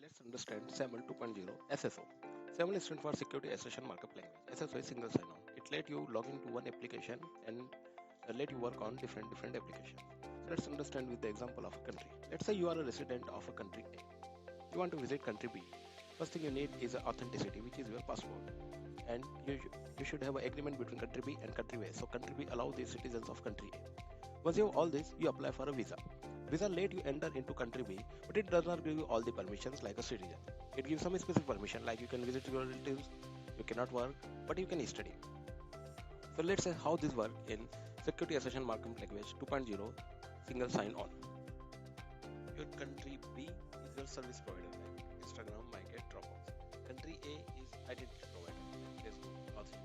let's understand SAML 2.0 SSO. SAML stands for Security Assertion Markup Language. SSO is single sign-on. It let you log into one application and let you work on different applications. So let's understand with the example of a country. Let's say you are a resident of a country A. You want to visit country B. First thing you need is authenticity, which is your passport. And you should have an agreement between country B and country A. So country B allow the citizens of country A. Once you have all this, you apply for a visa. Visa let you enter into country B, but it does not give you all the permissions like a citizen. It gives some specific permission, like you can visit your relatives, you cannot work, but you can study. So let's say how this works in Security Assertion Markup Language 2.0 single sign-on. Your country B is your service provider, like Instagram, MyGet, Dropbox. Country A is identity provider, like Facebook, WhatsApp.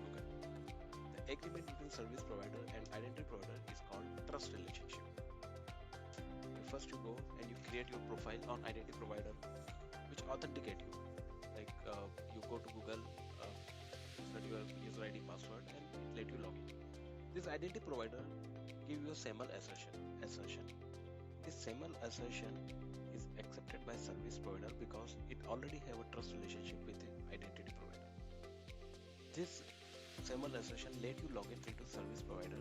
Okay. The agreement between service provider and identity provider is called trust relationship. First you go and you create your profile on identity provider, which authenticate you. Like you go to Google, set your user ID password, and it let you log in. This identity provider give you a SAML assertion. This SAML assertion is accepted by service provider because it already have a trust relationship with the identity provider. This SAML assertion let you log in into service provider,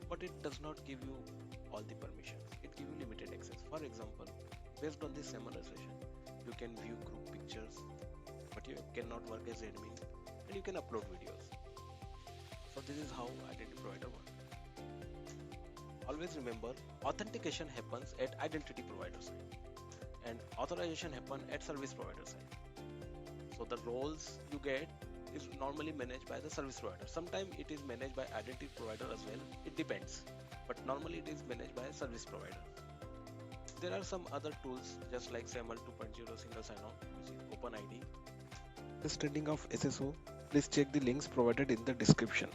but it does not give you all the permissions. It gives you limited access. For example, based on this SAML assertion, you can view group pictures, but you cannot work as admin, and you can upload videos. So this is how identity provider works. Always remember, authentication happens at identity provider side, and authorization happens at service provider side. So the roles you get is normally managed by the service provider. Sometimes it is managed by identity provider as well. It depends, but normally it is managed by a service provider. There are some other tools just like SAML 2.0 single sign-on, which is OpenID. Understanding of SSO, please check the links provided in the description.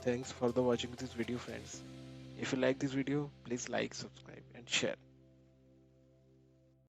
Thanks for watching this video, friends. If you like this video, please like, subscribe and share.